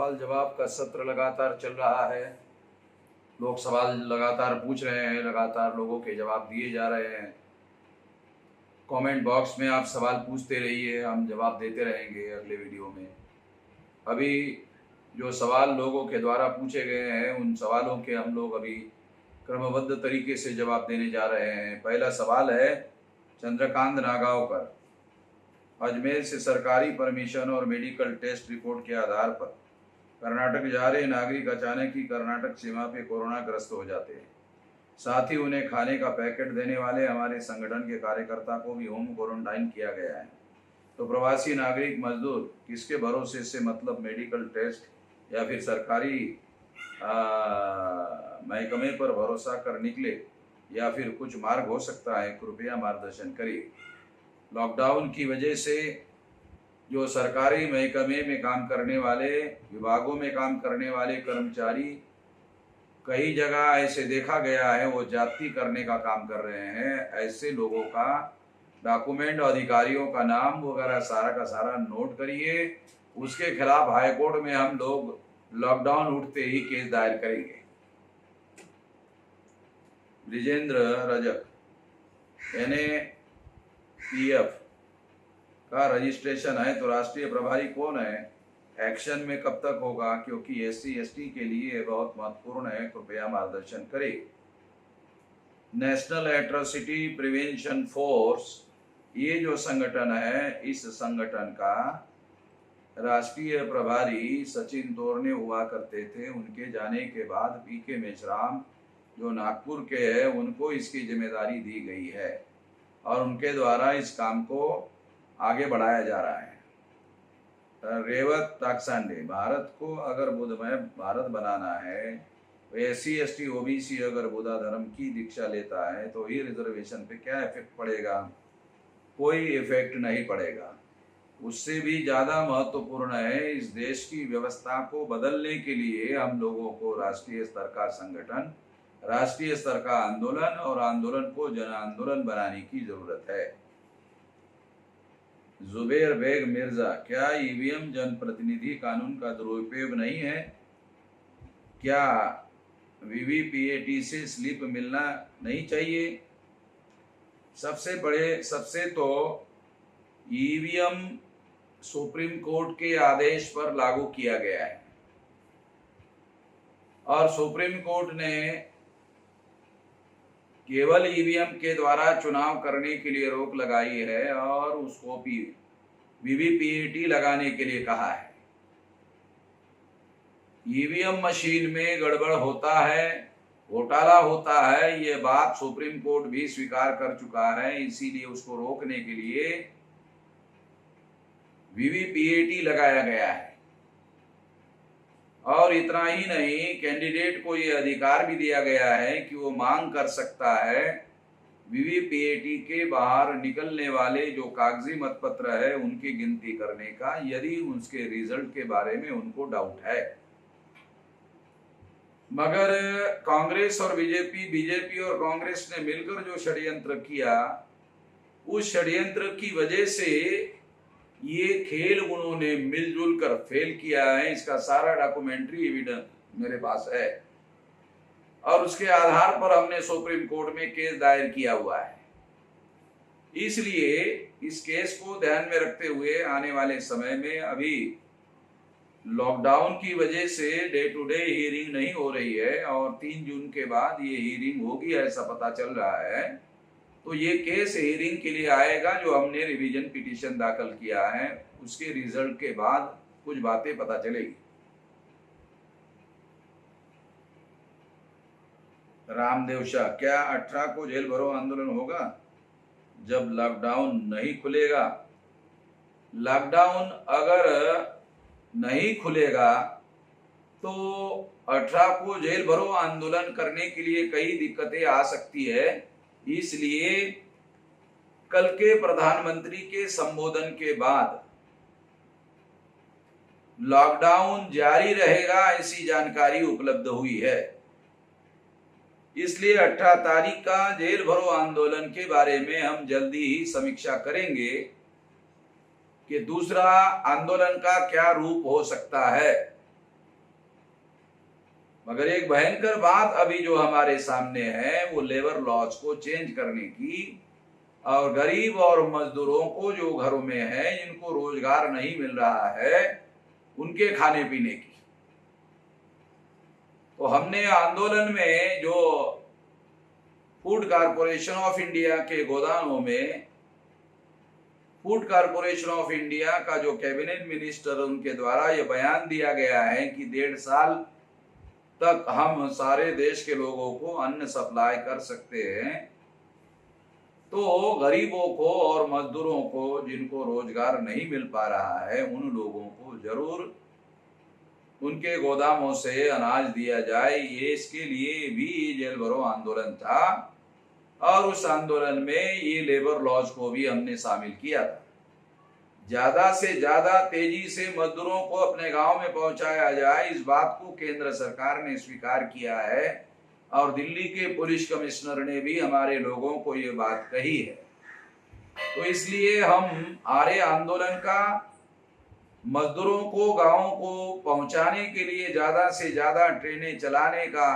सवाल जवाब का सत्र लगातार चल रहा है। लोग सवाल लगातार पूछ रहे हैं, लगातार लोगों के जवाब दिए जा रहे हैं। कमेंट बॉक्स में आप सवाल पूछते रहिए, हम जवाब देते रहेंगे अगले वीडियो में। अभी जो सवाल लोगों के द्वारा पूछे गए हैं उन सवालों के हम लोग अभी क्रमबद्ध तरीके से जवाब देने जा रहे हैं। पहला सवाल है चंद्रकांत नागावकर। अजमेर से सरकारी परमिशन और मेडिकल टेस्ट रिपोर्ट के आधार पर कर्नाटक जा रहे नागरिक अचानक ही कर्नाटक सीमा पे कोरोना ग्रस्त हो जाते हैं। साथ ही उन्हें खाने का पैकेट देने वाले हमारे संगठन के कार्यकर्ता को भी होम क्वारंटाइन किया गया है। तो प्रवासी नागरिक मजदूर किसके भरोसे से, मतलब मेडिकल टेस्ट या फिर सरकारी महकमे पर भरोसा कर निकले या फिर कुछ मार्ग हो सकता है, कृपया मार्गदर्शन करिए। लॉकडाउन की वजह से जो सरकारी महकमे में काम करने वाले, विभागों में काम करने वाले कर्मचारी कई जगह ऐसे देखा गया है वो जाति करने का काम कर रहे हैं। ऐसे लोगों का डॉक्यूमेंट, अधिकारियों का नाम वगैरह सारा का सारा नोट करिए। उसके खिलाफ हाईकोर्ट में हम लोग लॉकडाउन उठते ही केस दायर करेंगे। ब्रिजेंद्र रजक, NAPF का रजिस्ट्रेशन है तो राष्ट्रीय प्रभारी कौन है? एक्शन में कब तक होगा, क्योंकि SC/ST के लिए बहुत महत्वपूर्ण है, कृपया मार्गदर्शन करें। नेशनल एट्रोसिटी प्रिवेंशन फोर्स, ये जो संगठन है, इस संगठन का राष्ट्रीय प्रभारी सचिन तोरने हुआ करते थे। उनके जाने के बाद PK मेश्राम जो नागपुर के हैं उनको इसकी जिम्मेदारी दी गई है और उनके द्वारा इस काम को आगे बढ़ाया जा रहा है। रेवत ताकसांडे, भारत को अगर बुद्धमय भारत बनाना है तो SC/ST OBC अगर बुद्धा धर्म की दीक्षा लेता है तो ये रिजर्वेशन पे क्या इफेक्ट पड़ेगा? कोई इफेक्ट नहीं पड़ेगा। उससे भी ज़्यादा महत्वपूर्ण है, इस देश की व्यवस्था को बदलने के लिए हम लोगों को राष्ट्रीय स्तर का संगठन, राष्ट्रीय स्तर का आंदोलन और आंदोलन को जन आंदोलन बनाने की जरूरत है। जुबेर बेग मिर्जा, क्या EVM जनप्रतिनिधि कानून का दुरुपयोग नहीं है? क्या VVPAT से स्लिप मिलना नहीं चाहिए? सबसे तो EVM सुप्रीम कोर्ट के आदेश पर लागू किया गया है और सुप्रीम कोर्ट ने केवल EVM के द्वारा चुनाव करने के लिए रोक लगाई है और उसको भी VVPAT लगाने के लिए कहा है। EVM मशीन में गड़बड़ होता है, घोटाला होता है, ये बात सुप्रीम कोर्ट भी स्वीकार कर चुका है। इसीलिए उसको रोकने के लिए VVPAT लगाया गया है। और इतना ही नहीं, कैंडिडेट को ये अधिकार भी दिया गया है कि वो मांग कर सकता है VVPAT के बाहर निकलने वाले जो कागजी मतपत्र है उनकी गिनती करने का, यदि उसके रिजल्ट के बारे में उनको डाउट है। मगर कांग्रेस और बीजेपी और कांग्रेस ने मिलकर जो षड्यंत्र किया, उस षड्यंत्र की वजह से ये खेल उन्होंने मिलजुल कर फेल किया है। इसका सारा डॉक्यूमेंट्री एविडेंस मेरे पास है और उसके आधार पर हमने सुप्रीम कोर्ट में केस दायर किया हुआ है। इसलिए इस केस को ध्यान में रखते हुए आने वाले समय में, अभी लॉकडाउन की वजह से डे टू डे हियरिंग नहीं हो रही है और 3 जून के बाद ये हियरिंग होगी ऐसा पता चल रहा है। तो ये केस हियरिंग के लिए आएगा। जो हमने रिवीजन पिटीशन दाखिल किया है उसके रिजल्ट के बाद कुछ बातें पता चलेगी। रामदेव शाह, क्या 18 को जेल भरो आंदोलन होगा जब लॉकडाउन नहीं खुलेगा? लॉकडाउन अगर नहीं खुलेगा तो 18 को जेल भरो आंदोलन करने के लिए कई दिक्कतें आ सकती है। इसलिए कल के प्रधानमंत्री के संबोधन के बाद लॉकडाउन जारी रहेगा ऐसी जानकारी उपलब्ध हुई है। इसलिए 18 तारीख का जेल भरो आंदोलन के बारे में हम जल्दी ही समीक्षा करेंगे कि दूसरा आंदोलन का क्या रूप हो सकता है। मगर एक भयंकर बात अभी जो हमारे सामने है वो लेबर लॉज को चेंज करने की और गरीब और मजदूरों को जो घरों में है जिनको रोजगार नहीं मिल रहा है उनके खाने पीने की। तो हमने आंदोलन में जो फूड कॉरपोरेशन ऑफ इंडिया के गोदामों में फूड कॉरपोरेशन ऑफ इंडिया का जो कैबिनेट मिनिस्टर उनके द्वारा ये बयान दिया गया है कि 1.5 साल तक हम सारे देश के लोगों को अन्न सप्लाई कर सकते हैं, तो गरीबों को और मजदूरों को जिनको रोजगार नहीं मिल पा रहा है उन लोगों को जरूर उनके गोदामों से अनाज दिया जाए। ये इसके लिए भी जेल भरो आंदोलन था और उस आंदोलन में ये लेबर लॉज को भी हमने शामिल किया था। ज्यादा से ज्यादा तेजी से मजदूरों को अपने गांव में पहुंचाया जाए, इस बात को केंद्र सरकार ने स्वीकार किया है और दिल्ली के पुलिस कमिश्नर ने भी हमारे लोगों को ये बात कही है। तो इसलिए हम आर्य आंदोलन का मजदूरों को गांवों को पहुंचाने के लिए ज्यादा से ज्यादा ट्रेनें चलाने का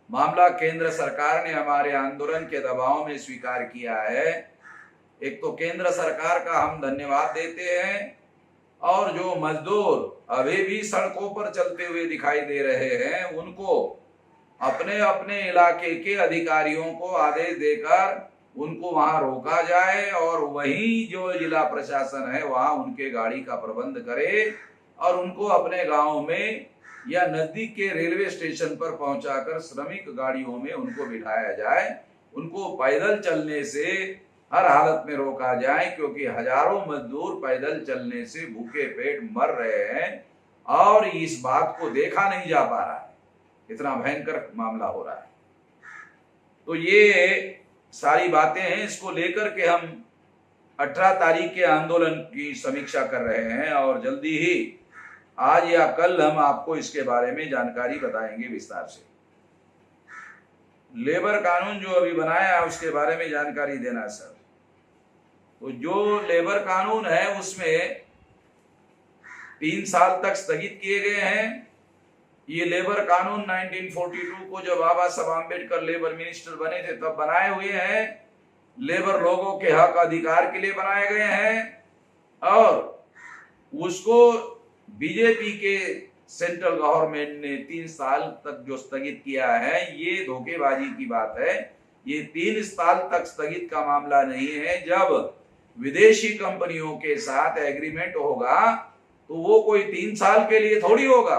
मामला केंद्र सरकार ने हमारे आंदोलन के दबाव में स्वीकार किया है। एक तो केंद्र सरकार का हम धन्यवाद देते हैं और जो मजदूर अभी भी सड़कों पर चलते हुए दिखाई दे रहे हैं उनको अपने अपने इलाके के अधिकारियों को आदेश देकर उनको वहां रोका जाए और वही जो जिला प्रशासन है वहां उनके गाड़ी का प्रबंध करे और उनको अपने गांव में या नजदीक के रेलवे स्टेशन पर पहुंचाकर श्रमिक गाड़ियों में उनको बिठाया जाए। उनको पैदल चलने से हर हालत में रोका जाए क्योंकि हजारों मजदूर पैदल चलने से भूखे पेट मर रहे हैं और इस बात को देखा नहीं जा पा रहा है, इतना भयंकर मामला हो रहा है। तो ये सारी बातें हैं, इसको लेकर के हम 18 तारीख के आंदोलन की समीक्षा कर रहे हैं और जल्दी ही आज या कल हम आपको इसके बारे में जानकारी बताएंगे विस्तार से। लेबर कानून जो अभी बनाया है उसके बारे में जानकारी देना सर। तो जो लेबर कानून है उसमें 3 साल तक स्थगित किए गए हैं। ये लेबर कानून 1942 को जब बाबा साहब आम्बेडकर लेबर मिनिस्टर बने थे तब बनाए हुए हैं। लेबर लोगों के हक अधिकार के लिए बनाए गए हैं और उसको बीजेपी के सेंट्रल गवर्नमेंट ने 3 साल तक जो स्थगित किया है ये धोखेबाजी की बात है। ये 3 साल तक स्थगित का मामला नहीं है। जब विदेशी कंपनियों के साथ एग्रीमेंट होगा तो वो कोई 3 साल के लिए थोड़ी होगा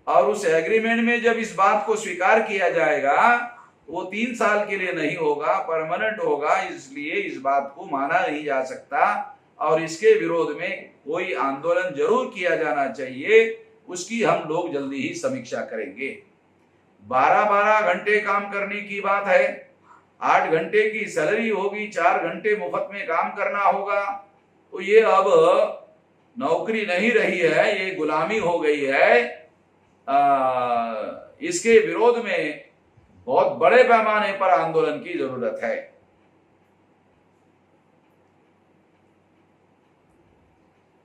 और उस एग्रीमेंट में जब इस बात को स्वीकार किया जाएगा वो 3 साल के लिए नहीं होगा, परमानेंट होगा। इसलिए इस बात को माना नहीं जा सकता और इसके विरोध में कोई आंदोलन जरूर किया जाना चाहिए। उसकी हम लोग जल्दी ही समीक्षा करेंगे। 12-12 घंटे काम करने की बात है, 8 घंटे की सैलरी होगी, 4 घंटे मुफ्त में काम करना होगा। तो ये अब नौकरी नहीं रही है, ये गुलामी हो गई है। इसके विरोध में बहुत बड़े पैमाने पर आंदोलन की जरूरत है।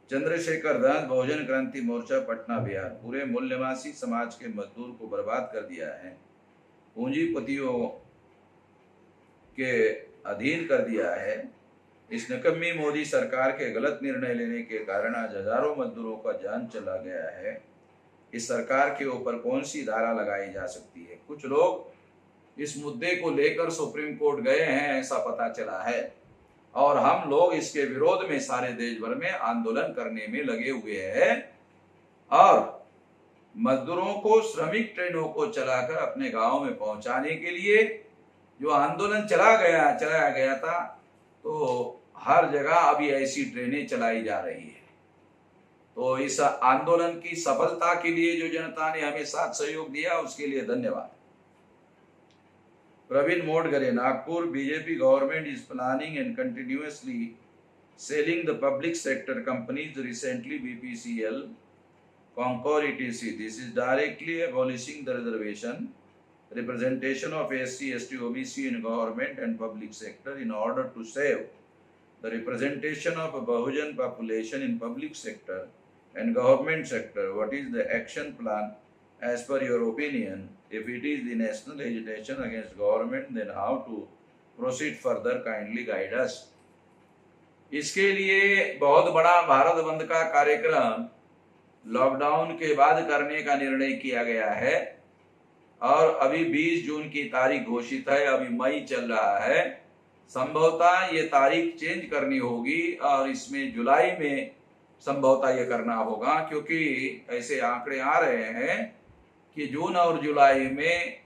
चंद्रशेखर दास बहुजन क्रांति मोर्चा पटना बिहार। पूरे मूल निवासी समाज के मजदूर को बर्बाद कर दिया है, पूंजीपतियों के अधीन कर दिया है। इस निकम्मी मोदी सरकार के गलत निर्णय लेने के कारण आज हजारों मजदूरों का जान चला गया है। इस सरकार के ऊपर कौन सी धारा लगाई जा सकती है? कुछ लोग इस मुद्दे को लेकर सुप्रीम कोर्ट गए हैं ऐसा पता चला है और हम लोग इसके विरोध में सारे देश भर में आंदोलन करने में लगे हुए हैं और मजदूरों को श्रमिक ट्रेनों को चलाकर अपने गांव में पहुंचाने के लिए जो आंदोलन चलाया गया था तो हर जगह अभी ऐसी ट्रेनें चलाई जा रही है। तो इस आंदोलन की सफलता के लिए जो जनता ने हमें साथ सहयोग दिया उसके लिए धन्यवाद। Praveen Modgare, Nagpur, BJP government is planning and continuously selling the public sector companies, recently BPCL, Concor etc. This is directly abolishing the representation of SC, ST, OBC in government and public sector in order to save the representation of a Bahujan population in public sector and government sector. What is the action plan as per your opinion, if it is the national agitation against government, then how to proceed further? Kindly guide us. इसके लिए बहुत बड़ा भारत बंद का कार्यक्रम lockdown के बाद करने का निर्णय किया गया है और अभी 20 जून की तारीख घोषित है, अभी मई चल रहा है। संभवतः ये तारीख चेंज करनी होगी और इसमें जुलाई में संभवतः ये करना होगा, क्योंकि ऐसे आंकड़े आ रहे हैं कि जून और जुलाई में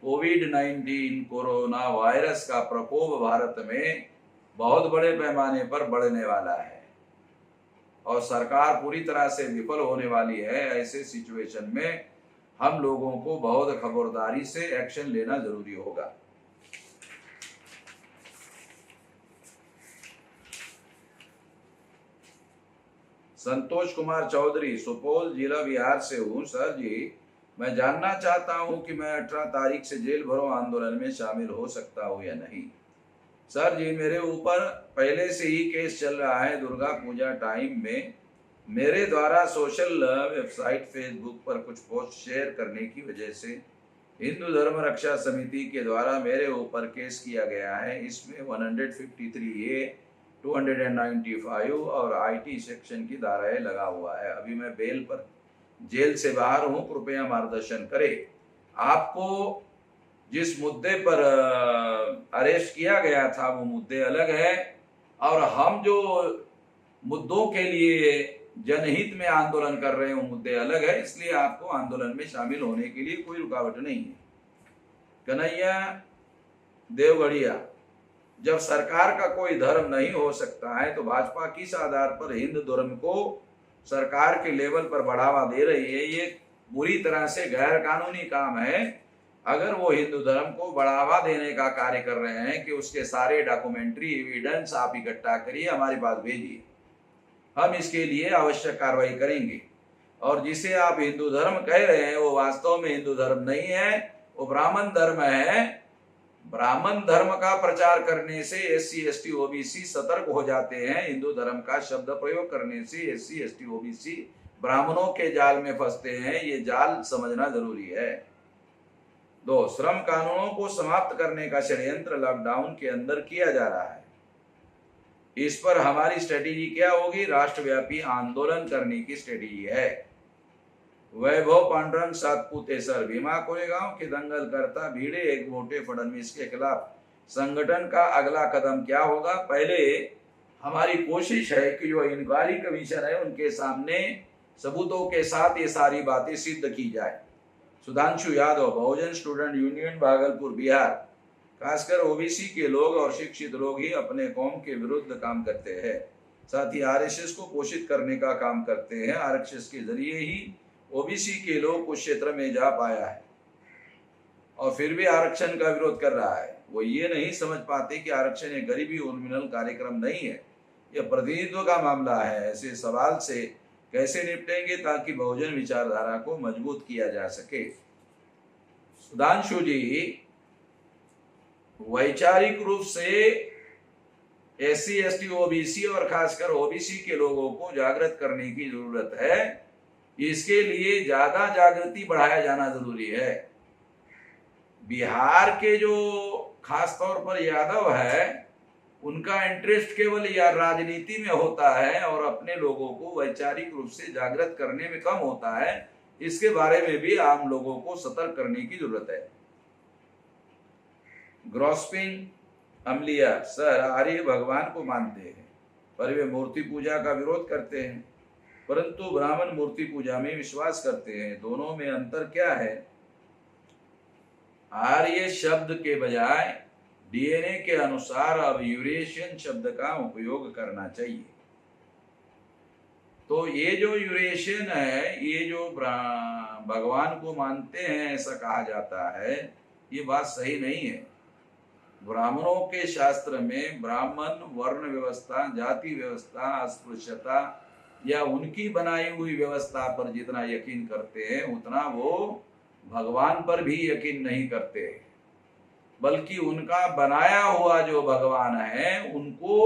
कोविड-19 कोरोना वायरस का प्रकोप भारत में बहुत बड़े पैमाने पर बढ़ने वाला है और सरकार पूरी तरह से विफल होने वाली है। ऐसे सिचुएशन में हम लोगों को बहुत खबरदारी से एक्शन लेना जरूरी होगा। संतोष कुमार चौधरी, सुपौल जिला बिहार से हूँ। सर जी, मैं जानना चाहता हूँ कि मैं 18 तारीख से जेल भरो आंदोलन में शामिल हो सकता हूँ या नहीं। सर जी, मेरे ऊपर पहले से ही केस चल रहा है। दुर्गा पूजा टाइम में मेरे द्वारा सोशल वेबसाइट फेसबुक पर कुछ पोस्ट शेयर करने की वजह से हिंदू धर्म रक्षा समिति के द्वारा मेरे ऊपर केस किया गया है। इसमें 153A, 295 और IT सेक्शन की धाराएं लगा हुआ है। अभी मैं बेल पर जेल से बाहर हूँ, कृपया मार्गदर्शन करें। आपको जिस मुद्दे पर अरेस्ट किया गया था वो मुद्दे अलग है और हम जो मुद्दों के लिए जनहित में आंदोलन कर रहे हैं वो मुद्दे अलग है, इसलिए आपको आंदोलन में शामिल होने के लिए कोई रुकावट नहीं है। कन्हैया देवगढ़िया, जब सरकार का कोई धर्म नहीं हो सकता है तो भाजपा किस आधार पर हिंदू धर्म को सरकार के लेवल पर बढ़ावा दे रही है? ये बुरी तरह से गैर कानूनी काम है। अगर वो हिंदू धर्म को बढ़ावा देने का कार्य कर रहे हैं कि उसके सारे डॉक्यूमेंट्री एविडेंस आप इकट्ठा करिए, हमारे पास भेजिए, हम इसके लिए आवश्यक कार्रवाई करेंगे। और जिसे आप हिंदू धर्म कह रहे हैं वो वास्तव में हिंदू धर्म नहीं है, वो ब्राह्मण धर्म है। ब्राह्मण धर्म का प्रचार करने से SC ST OBC सतर्क हो जाते हैं। हिंदू धर्म का शब्द प्रयोग करने से SC ST OBC ब्राह्मणों के जाल में फंसते हैं। ये जाल समझना जरूरी है। 2, श्रम कानूनों को समाप्त करने का षड्यंत्र लॉकडाउन के अंदर किया जा रहा है। इस पर हमारी स्ट्रेटेजी क्या होगी? राष्ट्रव्यापी आंदोलन करने की स्ट्रेटेजी है। वैभव पांडुरंग सातपुते, सर, भीमा कोरेगांव के दंगल करता भिड़े एक वोटे फडणवीस के खिलाफ संगठन का अगला कदम क्या होगा? पहले हमारी कोशिश है कि जो इंक्वायरी कमीशन है उनके सामने सबूतों के साथ ये सारी बातें सिद्ध की जाए। सुधांशु यादव, बहुजन स्टूडेंट यूनियन भागलपुर बिहार, खासकर OBC के लोग और शिक्षित लोग ही अपने कौम के विरुद्ध काम करते हैं, साथ ही RSS को पोषित करने का काम करते हैं। RSS के जरिए ही OBC के लोग उस क्षेत्र में जा पाया है और फिर भी आरक्षण का विरोध कर रहा है। वो ये नहीं समझ पाते कि आरक्षण एक गरीबी उन्मूलन कार्यक्रम नहीं है, यह प्रतिनिधित्व का मामला है। ऐसे सवाल से कैसे निपटेंगे ताकि बहुजन विचारधारा को मजबूत किया जा सके? सुधांशु जी, वैचारिक रूप से SC ST OBC और खासकर OBC के लोगों को जागृत करने की जरूरत है। इसके लिए ज्यादा जागृति बढ़ाया जाना जरूरी है। बिहार के जो खास तौर पर यादव है उनका इंटरेस्ट केवल या राजनीति में होता है और अपने लोगों को वैचारिक रूप से जागृत करने में कम होता है। इसके बारे में भी आम लोगों को सतर्क करने की जरूरत है। ग्रॉस्पिंग अमलिया, सर, आर्य भगवान को मानते हैं पर वे मूर्ति पूजा का विरोध करते हैं, परंतु ब्राह्मण मूर्ति पूजा में विश्वास करते हैं। दोनों में अंतर क्या है? आर्य शब्द के बजाय DNA के अनुसार अब यूरेशियन शब्द का उपयोग करना चाहिए। तो ये जो यूरेशियन है, ये जो भगवान को मानते हैं ऐसा कहा जाता है, ये बात सही नहीं है। ब्राह्मणों के शास्त्र में ब्राह्मण वर्ण व्यवस्था, जाति व्यवस्था, अस्पृश्यता या उनकी बनाई हुई व्यवस्था पर जितना यकीन करते हैं उतना वो भगवान पर भी यकीन नहीं करते, बल्कि उनका बनाया हुआ जो भगवान है उनको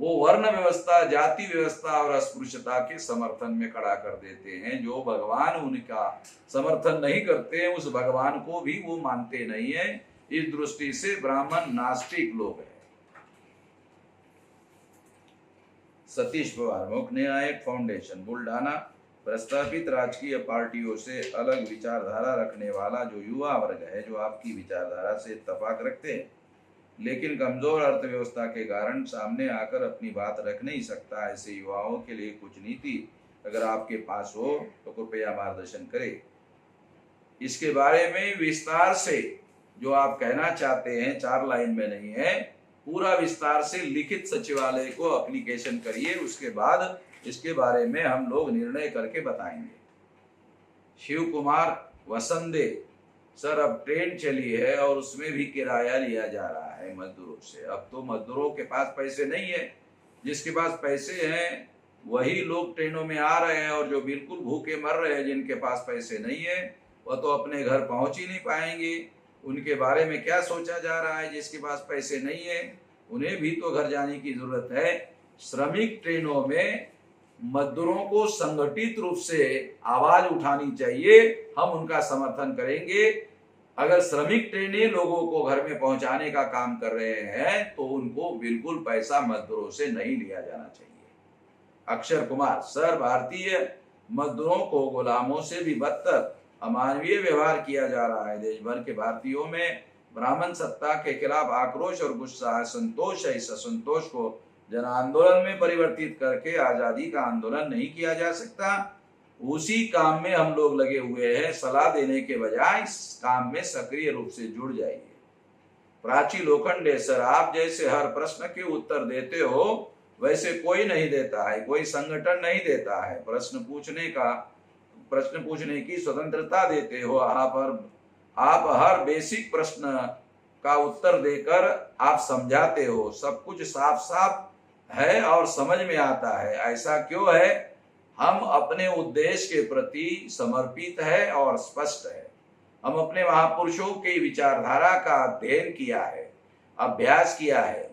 वो वर्ण व्यवस्था, जाति व्यवस्था और अस्पृश्यता के समर्थन में खड़ा कर देते हैं। जो भगवान उनका समर्थन नहीं करते, उस भगवान को भी वो मानते नहीं है। इस दृष्टि से ब्राह्मण नास्तिक लोग हैं। सतीश पवार, मुख्य न्यायिक फाउंडेशन, बुल्ढाना। प्रस्तावित राजकीय पार्टियों से अलग विचारधारा रखने वाला जो युवा वर्ग है, जो आपकी विचारधारा से इत्तेफाक रखते हैं लेकिन कमजोर अर्थव्यवस्था के कारण सामने आकर अपनी बात रख नहीं सकता, ऐसे युवाओं के लिए कुछ नीति अगर आपके पास हो तो कृपया मार्गदर्शन करें। इसके बारे में विस्तार से जो आप कहना चाहते हैं 4 लाइन में नहीं है, पूरा विस्तार से लिखित सचिवालय को एप्लीकेशन करिए, उसके बाद इसके बारे में हम लोग निर्णय करके बताएंगे। शिव कुमार वसंदे, सर अब ट्रेन चली है और उसमें भी किराया लिया जा रहा है मजदूरों से। अब तो मजदूरों के पास पैसे नहीं है, जिसके पास पैसे हैं वही लोग ट्रेनों में आ रहे हैं, और जो बिल्कुल भूखे मर रहे हैं, जिनके पास पैसे नहीं है, वह तो अपने घर पहुंच ही नहीं पाएंगे। उनके बारे में क्या सोचा जा रहा है? जिसके पास पैसे नहीं है उन्हें भी तो घर जाने की जरूरत है। श्रमिक ट्रेनों में मजदूरों को संगठित रूप से आवाज उठानी चाहिए, हम उनका समर्थन करेंगे। अगर श्रमिक ट्रेनें लोगों को घर में पहुंचाने का काम कर रहे हैं तो उनको बिल्कुल पैसा मजदूरों से नहीं लिया जाना चाहिए। अक्षर कुमार, सर भारतीय मजदूरों को गुलामों से भी बदतर अमानवीय व्यवहार किया जा रहा है। देश भर के भारतीयों में ब्राह्मण सत्ता के खिलाफ आक्रोश और गुस्सा, संतोष है। इस असंतोष को जन आंदोलन में परिवर्तित करके आजादी का आंदोलन नहीं किया जा सकता। उसी काम में हम लोग लगे हुए हैं। सलाह देने के बजाय इस काम में सक्रिय रूप से जुड़ जाइए। प्राची लोखंडे, सर आप जैसे हर प्रश्न के उत्तर देते हो वैसे कोई नहीं देता है, कोई संगठन नहीं देता है। प्रश्न पूछने की स्वतंत्रता देते हो आप हर बेसिक प्रश्न का उत्तर देकर आप समझाते हो। सब कुछ साफ साफ है और समझ में आता है। ऐसा क्यों है? हम अपने उद्देश्य के प्रति समर्पित है और स्पष्ट है। हम अपने महापुरुषों की विचारधारा का अध्ययन किया है, अभ्यास किया है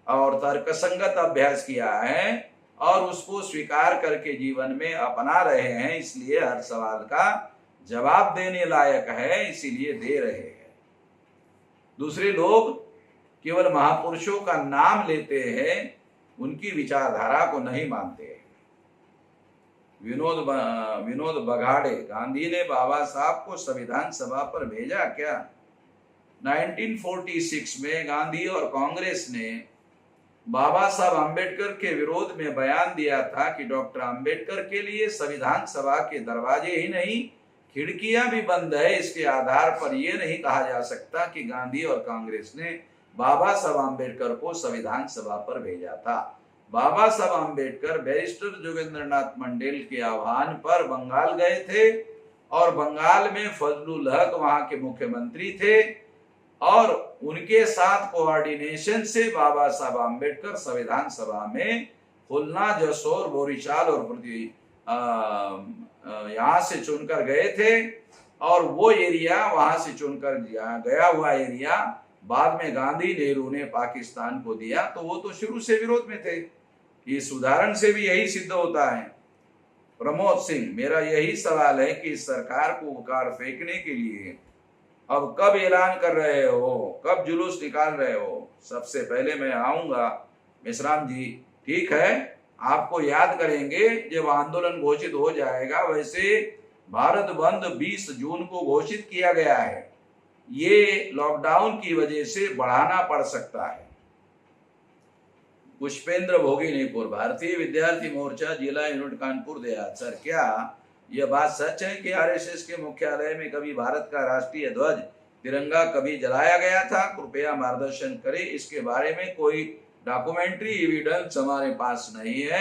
और तर्कसंगत अभ्यास किया है और उसको स्वीकार करके जीवन में अपना रहे हैं। इसलिए हर सवाल का जवाब देने लायक है, इसीलिए दे रहे हैं। दूसरे लोग केवल महापुरुषों का नाम लेते हैं, उनकी विचारधारा को नहीं मानते हैं। विनोद बघाड़े, गांधी ने बाबा साहब को संविधान सभा पर भेजा क्या? 1946 में गांधी और कांग्रेस ने बाबा साहब आम्बेडकर के विरोध में बयान दिया था कि डॉक्टर आम्बेडकर के लिए संविधान सभा के दरवाजे ही नहीं खिड़कियां भी बंद है। इसके आधार पर यह नहीं कहा जा सकता कि गांधी और कांग्रेस ने बाबा साहब आम्बेडकर को संविधान सभा पर भेजा था। बाबा साहब आम्बेडकर बैरिस्टर जोगेंद्रनाथ मंडेल के आह्वान पर बंगाल गए थे और बंगाल में फजलुल हक वहां के मुख्यमंत्री थे और उनके साथ कोऑर्डिनेशन से बाबा साहब आम्बेडकर संविधान सभा में खुलना, जसोर, बोरीचाल और यहाँ से चुनकर गए थे और वो एरिया वहां से चुनकर गया हुआ एरिया बाद में गांधी नेहरू ने पाकिस्तान को दिया। तो वो तो शुरू से विरोध में थे। इस उदाहरण से भी यही सिद्ध होता है। प्रमोद सिंह, मेरा यही सवाल है कि सरकार को उखाड़ फेंकने के लिए अब कब ऐलान कर रहे हो, कब जुलूस निकाल रहे हो? सबसे पहले मैं आऊंगा मिश्राम जी, ठीक है, आपको याद करेंगे जब आंदोलन घोषित हो जाएगा। वैसे भारत बंद 20 जून को घोषित किया गया है, ये लॉकडाउन की वजह से बढ़ाना पड़ सकता है। पुष्पेंद्र भोगिनीपुर, भारतीय विद्यार्थी मोर्चा जिला यूनिट कानपुर देहात, सर क्या यह बात सच है कि आरएसएस के मुख्यालय में कभी भारत का राष्ट्रीय ध्वज तिरंगा कभी जलाया गया था? कृपया मार्गदर्शन करें। इसके बारे में कोई डॉक्यूमेंट्री एविडेंस हमारे पास नहीं है।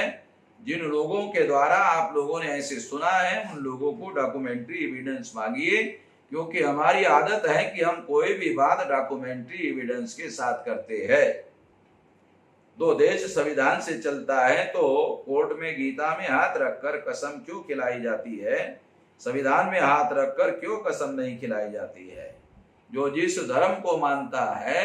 जिन लोगों के द्वारा आप लोगों ने ऐसे सुना है उन लोगों को डॉक्यूमेंट्री एविडेंस मांगिए, क्योंकि हमारी आदत है कि हम कोई भी बात डॉक्यूमेंट्री एविडेंस के साथ करते हैं। दो देश संविधान से चलता है तो कोर्ट में गीता में हाथ रखकर कसम क्यों खिलाई जाती है? संविधान में हाथ रखकर क्यों कसम नहीं खिलाई जाती है? जो जिस धर्म को मानता है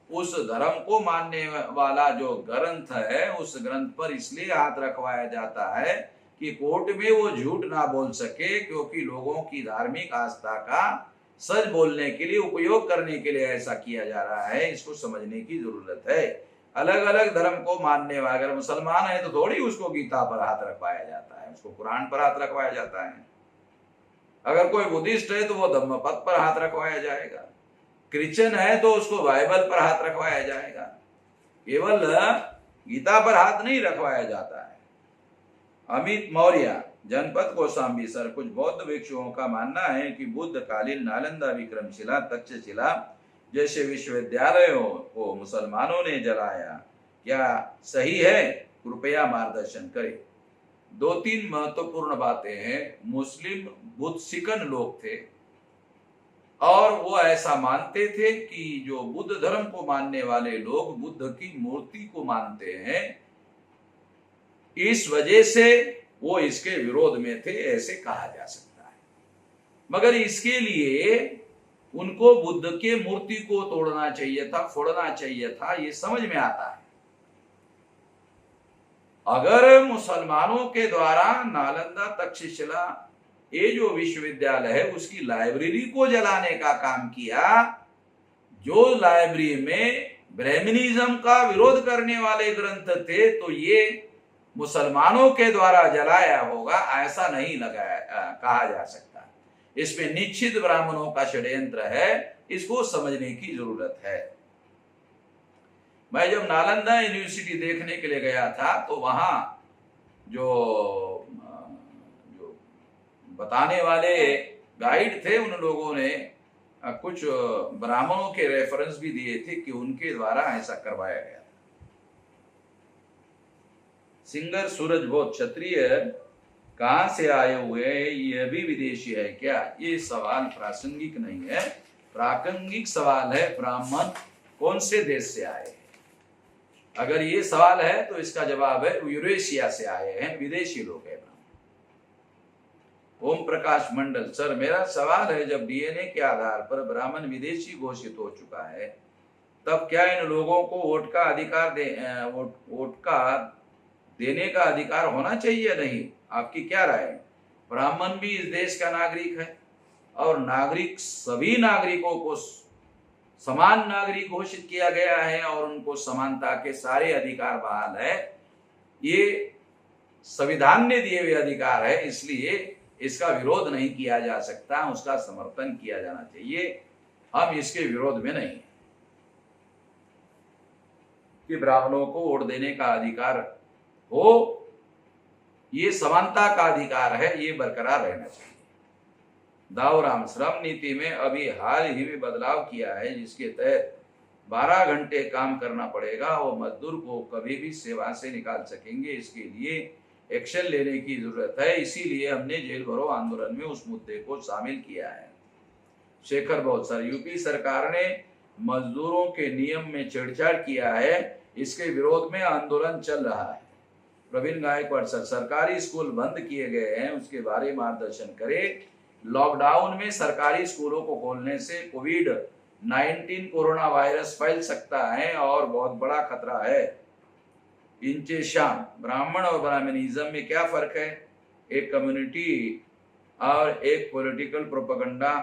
उस धर्म को मानने वाला जो ग्रंथ है, उस ग्रंथ पर इसलिए हाथ रखवाया जाता है कि कोर्ट में वो झूठ ना बोल सके, क्योंकि लोगों की धार्मिक आस्था का सच बोलने के लिए, उपयोग करने के लिए ऐसा किया जा रहा है। इसको समझने की जरूरत है। अलग अलग धर्म को मानने वाला, अगर मुसलमान है तो थोड़ी उसको गीता पर हाथ रखवाया जाता है, उसको कुरान पर हाथ रखवाया जाता है। अगर कोई बुद्धिस्ट है तो वो धम्मपद पर हाथ रखवाया जाएगा। क्रिश्चियन है तो उसको बाइबल पर हाथ रखवाया जाएगा। केवल गीता पर हाथ नहीं रखवाया जाता है। अमित मौर्य, जनपद कौशाम्बी सर, कुछ बौद्ध भिक्षुओं का मानना है कि बुद्ध कालीन नालंदा, विक्रमशिला, तक्षशिला जैसे विश्वविद्यालयों को मुसलमानों ने जलाया। क्या सही है? कृपया मार्गदर्शन करें। दो तीन महत्वपूर्ण बातें हैं। मुस्लिम बुद्ध सिकन लोग थे और वो ऐसा मानते थे कि जो बुद्ध धर्म को मानने वाले लोग बुद्ध की मूर्ति को मानते हैं, इस वजह से वो इसके विरोध में थे, ऐसे कहा जा सकता है। मगर इसके लिए उनको बुद्ध के मूर्ति को तोड़ना चाहिए था, फोड़ना चाहिए था, ये समझ में आता है। अगर मुसलमानों के द्वारा नालंदा, तक्षशिला, ये जो विश्वविद्यालय है उसकी लाइब्रेरी को जलाने का काम किया, जो लाइब्रेरी में ब्राह्मणिज्म का विरोध करने वाले ग्रंथ थे, तो ये मुसलमानों के द्वारा जलाया होगा, ऐसा नहीं कहा जा सकता। इसमें निश्चित ब्राह्मणों का षड्यंत्र है, इसको समझने की जरूरत है। मैं जब नालंदा यूनिवर्सिटी देखने के लिए गया था तो वहां जो बताने वाले गाइड थे, उन लोगों ने कुछ ब्राह्मणों के रेफरेंस भी दिए थे कि उनके द्वारा ऐसा करवाया गया। सिंगर सूरज बहुत क्षत्रिय कहां से आए हुए, यह भी विदेशी है क्या? ये सवाल प्रासंगिक नहीं है। प्रासंगिक सवाल है ब्राह्मण कौन से देश से आए। अगर ये सवाल है तो इसका जवाब है यूरेशिया से आए हैं, विदेशी लोग हैं। ओम प्रकाश मंडल सर, मेरा सवाल है, जब डीएनए के आधार पर ब्राह्मण विदेशी घोषित हो चुका है, तब क्या इन लोगों को वोट का देने का अधिकार होना चाहिए या नहीं? आपकी क्या राय है? ब्राह्मण भी इस देश का नागरिक है और नागरिक, सभी नागरिकों को समान नागरिक घोषित किया गया है और उनको समानता के सारे अधिकार बहाल है। ये संविधान ने दिए हुए अधिकार है, इसलिए इसका विरोध नहीं किया जा सकता, उसका समर्थन किया जाना चाहिए। हम इसके विरोध में नहीं कि ब्राह्मणों को वोट देने का अधिकार हो, ये समानता का अधिकार है, ये बरकरार रहना चाहिए। दाऊराम, श्रम नीति में अभी हाल ही में बदलाव किया है जिसके तहत 12 घंटे काम करना पड़ेगा और मजदूर को कभी भी सेवा से निकाल सकेंगे। इसके लिए एक्शन लेने की जरूरत है, इसीलिए हमने जेल भरो आंदोलन में उस मुद्दे को शामिल किया है। शेखर बहुत सर, यूपी सरकार ने मजदूरों के नियम में छेड़छाड़ किया है, इसके विरोध में आंदोलन चल रहा है। प्रवीण गायकवाड़ सर, सरकारी स्कूल बंद किए गए हैं, उसके बारे में मार्गदर्शन करें। लॉकडाउन में सरकारी स्कूलों को खोलने से कोविड-19 कोरोना वायरस फैल सकता है और बहुत बड़ा खतरा है। इंचे शाम, ब्राह्मण और ब्राह्मणिज्म में क्या फर्क है? एक कम्युनिटी और एक पॉलिटिकल प्रोपेगेंडा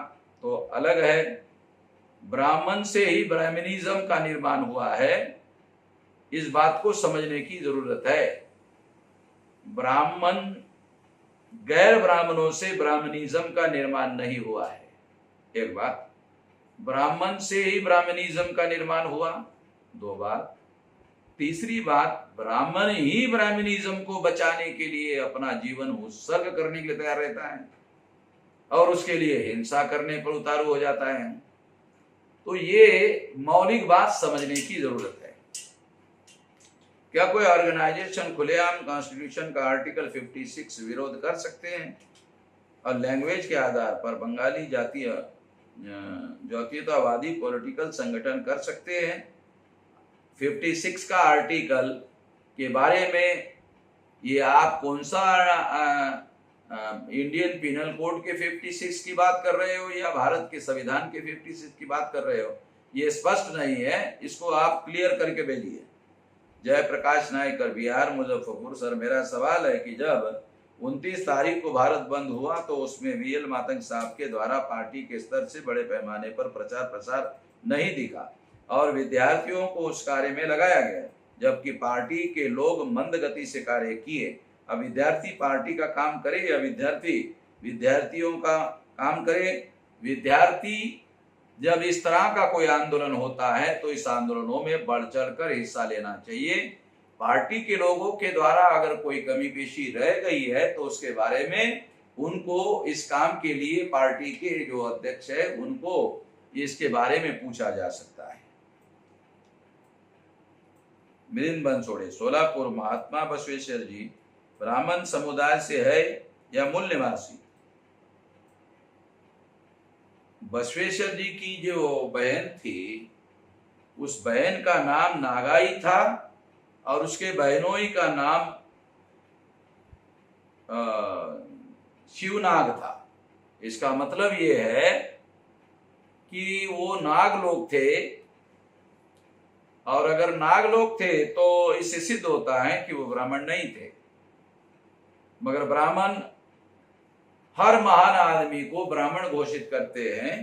तो अलग है। ब्राह्मण से ही ब्राह्मणिज्म का निर्माण हुआ है, इस बात को समझने की जरूरत है। ब्राह्मण, गैर ब्राह्मणों से ब्राह्मणिज्म का निर्माण नहीं हुआ है। एक बात, ब्राह्मण से ही ब्राह्मणिज्म का निर्माण हुआ। दो बात, तीसरी बात, ब्राह्मण ही ब्राह्मणिज्म को बचाने के लिए अपना जीवन उत्सर्ग करने के लिए तैयार रहता है और उसके लिए हिंसा करने पर उतारू हो जाता है। तो ये मौलिक बात समझने की जरूरत है। क्या कोई ऑर्गेनाइजेशन खुलेआम कॉन्स्टिट्यूशन का आर्टिकल 56 विरोध कर सकते हैं और लैंग्वेज के आधार पर बंगाली जातीयतावादी पॉलिटिकल संगठन कर सकते हैं? 56 का आर्टिकल के बारे में ये आप कौन सा इंडियन पिनल कोड के 56 की बात कर रहे हो या भारत के संविधान के 56 की बात कर रहे हो? ये स्पष्ट नहीं है, इसको आप क्लियर करके भेजिए। जयप्रकाश नायकर, बिहार, मुजफ्फरपुर। सर, मेरा सवाल है कि जब 29 तारीख को भारत बंद हुआ तो उसमें वीएल मातंग साहब के द्वारा पार्टी के स्तर से बड़े पैमाने पर प्रचार प्रसार नहीं दिखा और विद्यार्थियों को उस कार्य में लगाया गया, जबकि पार्टी के लोग मंद गति से कार्य किए। अब विद्यार्थी पार्टी का काम करे या विद्यार्थी विद्यार्थियों का काम करे? विद्यार्थी जब इस तरह का कोई आंदोलन होता है तो इस आंदोलनों में बढ़ चढ़कर हिस्सा लेना चाहिए। पार्टी के लोगों के द्वारा अगर कोई कमी पेशी रह गई है तो उसके बारे में उनको इस काम के लिए पार्टी के जो अध्यक्ष है उनको इसके बारे में पूछा जा सकता है। मिलिंद बंसोड़े, सोलापुर। महात्मा बसवेश्वर जी ब्राह्मण समुदाय से है या मूल निवासी? बसवेश्वर जी की जो बहन थी उस बहन का नाम नागाई था और उसके बहनोई का नाम शिवनाग था। इसका मतलब ये है कि वो नाग लोग थे, और अगर नाग लोग थे तो इससे सिद्ध होता है कि वो ब्राह्मण नहीं थे। मगर ब्राह्मण हर महान आदमी को ब्राह्मण घोषित करते हैं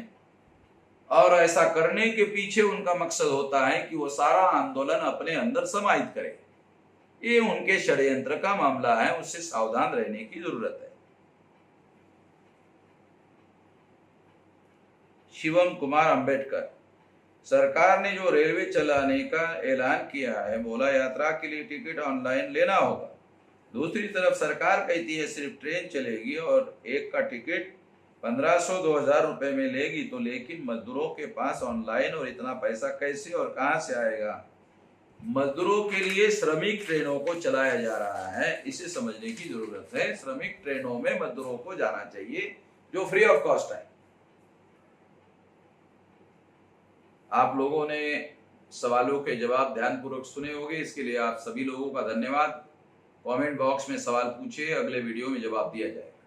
और ऐसा करने के पीछे उनका मकसद होता है कि वो सारा आंदोलन अपने अंदर समाहित करे। ये उनके षड्यंत्र का मामला है, उससे सावधान रहने की जरूरत है। शिवम कुमार अंबेडकर, सरकार ने जो रेलवे चलाने का ऐलान किया है, बोला यात्रा के लिए टिकट ऑनलाइन लेना होगा। दूसरी तरफ सरकार कहती है सिर्फ ट्रेन चलेगी और एक का टिकट 1500-2000 रुपए में लेगी, तो लेकिन मजदूरों के पास ऑनलाइन और इतना पैसा कैसे और कहां से आएगा? मजदूरों के लिए श्रमिक ट्रेनों को चलाया जा रहा है, इसे समझने की जरूरत है। श्रमिक ट्रेनों में मजदूरों को जाना चाहिए जो फ्री ऑफ कॉस्ट है। आप लोगों ने सवालों के जवाब ध्यानपूर्वक सुने होंगे, इसके लिए आप सभी लोगों का धन्यवाद। कमेंट बॉक्स में सवाल पूछिए, अगले वीडियो में जवाब दिया जाएगा।